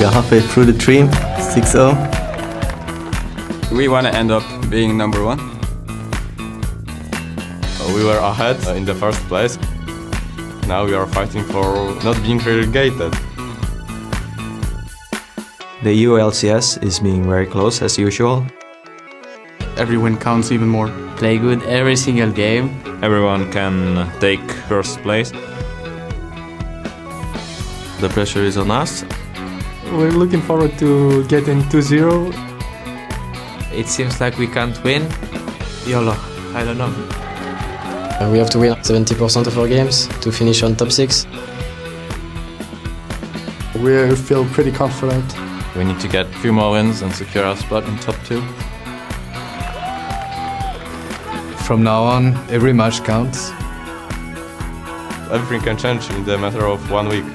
We are halfway through the dream, 6-0. We want to end up being number one. We were ahead in the first place. Now we are fighting for not being relegated. The EU LCS is being very close as usual. Every win counts even more. Play good every single game. Everyone can take first place. The pressure is on us. We're looking forward to getting 2-0. It seems like we can't win. YOLO, I don't know. We have to win 70% of our games to finish on top 6. We feel pretty confident. We need to get a few more wins and secure our spot in top 2. From now on, every match counts. Everything can change in the matter of 1 week.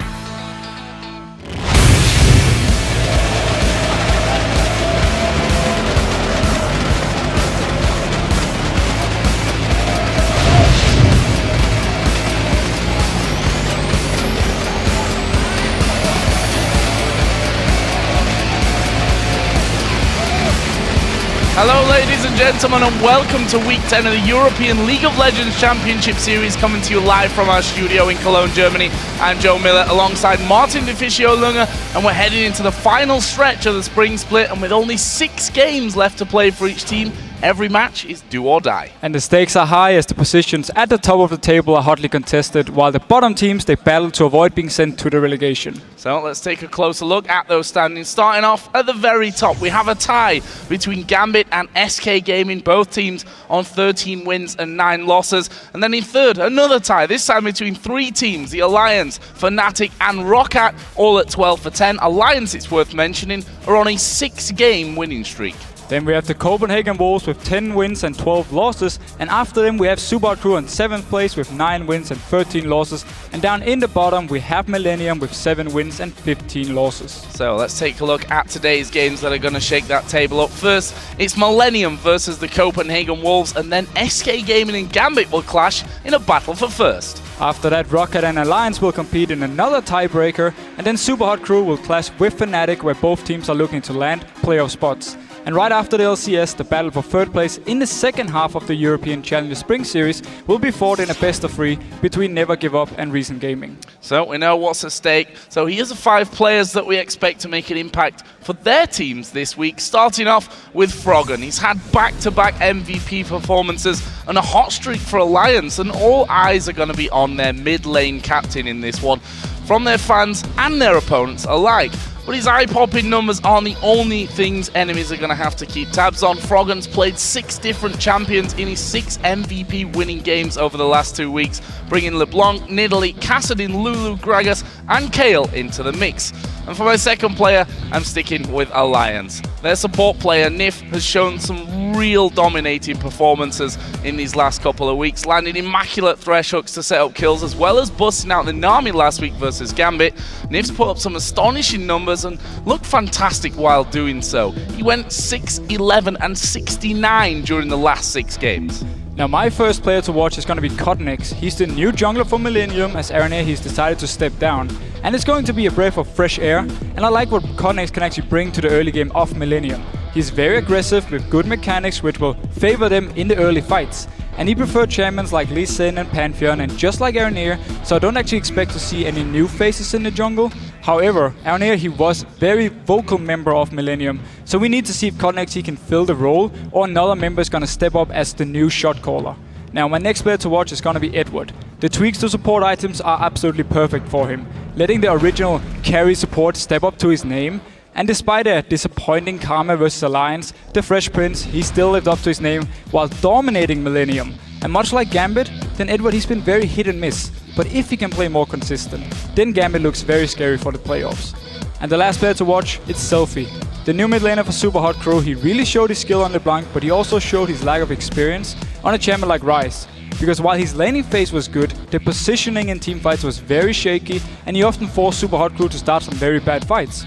Hello ladies and gentlemen, and welcome to week 10 of the European League of Legends Championship Series, coming to you live from our studio in Cologne, Germany. I'm Joe Miller alongside Martin Deficio Lunger, and we're heading into the final stretch of the spring split, and with only 6 games left to play for each team, every match is do or die. And the stakes are high as the positions at the top of the table are hotly contested, while the bottom teams, they battle to avoid being sent to the relegation. So let's take a closer look at those standings. Starting off at the very top, we have a tie between Gambit and SK Gaming, both teams on 13 wins and 9 losses. And then in third, another tie, this time between 3 teams, the Alliance, Fnatic and Roccat, all at 12 for 10. Alliance, it's worth mentioning, are on a 6-game winning streak. Then we have the Copenhagen Wolves with 10 wins and 12 losses, and after them we have Super Crew in 7th place with 9 wins and 13 losses, and down in the bottom we have Millennium with 7 wins and 15 losses. So let's take a look at today's games that are going to shake that table up. First, it's Millennium versus the Copenhagen Wolves, and then SK Gaming and Gambit will clash in a battle for first. After that, Roccat and Alliance will compete in another tiebreaker, and then Super Hot Crew will clash with Fnatic, where both teams are looking to land playoff spots. And right after the LCS, the battle for third place in the second half of the European Challenger Spring Series will be fought in a best-of-3 between Never Give Up and Recent Gaming. So we know what's at stake. So here's the 5 players that we expect to make an impact for their teams this week, starting off with Froggen. He's had back-to-back MVP performances and a hot streak for Alliance, and all eyes are going to be on their mid-lane captain in this one, from their fans and their opponents alike. But his eye-popping numbers aren't the only things enemies are going to have to keep tabs on. Froggen's played 6 different champions in his 6 MVP winning games over the last 2 weeks, bringing LeBlanc, Nidalee, Kassadin, Lulu, Gragas and Kayle into the mix. And for my second player, I'm sticking with Alliance. Their support player, Nif, has shown some real dominating performances in these last couple of weeks, landing immaculate thresh hooks to set up kills, as well as busting out the Nami last week versus Gambit. Nif's put up some astonishing numbers and looked fantastic while doing so. He went 6, 11 and 69 during the last 6 games. Now my first player to watch is going to be Cotnex. He's the new jungler for Millennium, as Aranea he's decided to step down. And it's going to be a breath of fresh air, and I like what Cotnex can actually bring to the early game of Millennium. He's very aggressive with good mechanics which will favor them in the early fights. And he preferred champions like Lee Sin and Pantheon, and just like Aranea, so I don't actually expect to see any new faces in the jungle. However, Aranea, he was very vocal member of Millennium, so we need to see if Cotnex he can fill the role, or another member is going to step up as the new shot caller. Now my next player to watch is going to be Edward. The tweaks to support items are absolutely perfect for him, letting the original carry support step up to his name. And despite a disappointing Karma vs Alliance, the Fresh Prince, he still lived up to his name while dominating Millennium. And much like Gambit, then Edward he's been very hit and miss. But if he can play more consistent, then Gambit looks very scary for the playoffs. And the last player to watch, it's Selfie. The new mid laner for Super Hot Crew, he really showed his skill on LeBlanc, but he also showed his lack of experience on a champion like Ryze. Because while his laning phase was good, the positioning in teamfights was very shaky, and he often forced Super Hot Crew to start some very bad fights.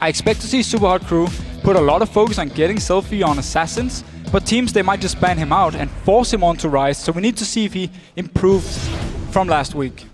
I expect to see Super Hot Crew put a lot of focus on getting Selfie on Assassins, but teams they might just ban him out and force him onto Ryze, so we need to see if he improves from last week.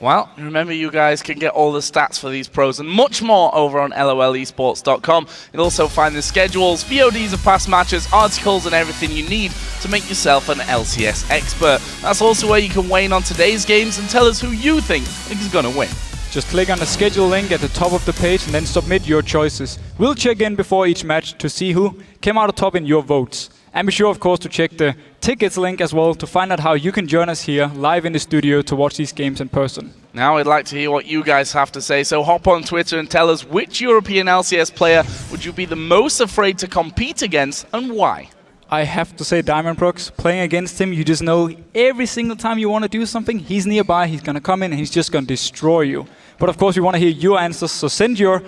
Well, remember you guys can get all the stats for these pros and much more over on lolesports.com. You'll also find the schedules, VODs of past matches, articles and everything you need to make yourself an LCS expert. That's also where you can weigh in on today's games and tell us who you think is going to win. Just click on the schedule link at the top of the page and then submit your choices. We'll check in before each match to see who came out on top in your votes. And be sure, of course, to check the tickets link as well to find out how you can join us here live in the studio to watch these games in person. Now I'd like to hear what you guys have to say, so hop on Twitter and tell us which European LCS player would you be the most afraid to compete against and why? I have to say Diamond Brooks, playing against him, you just know every single time you want to do something, he's nearby, he's going to come in and he's just going to destroy you. But of course, we want to hear your answers, so send your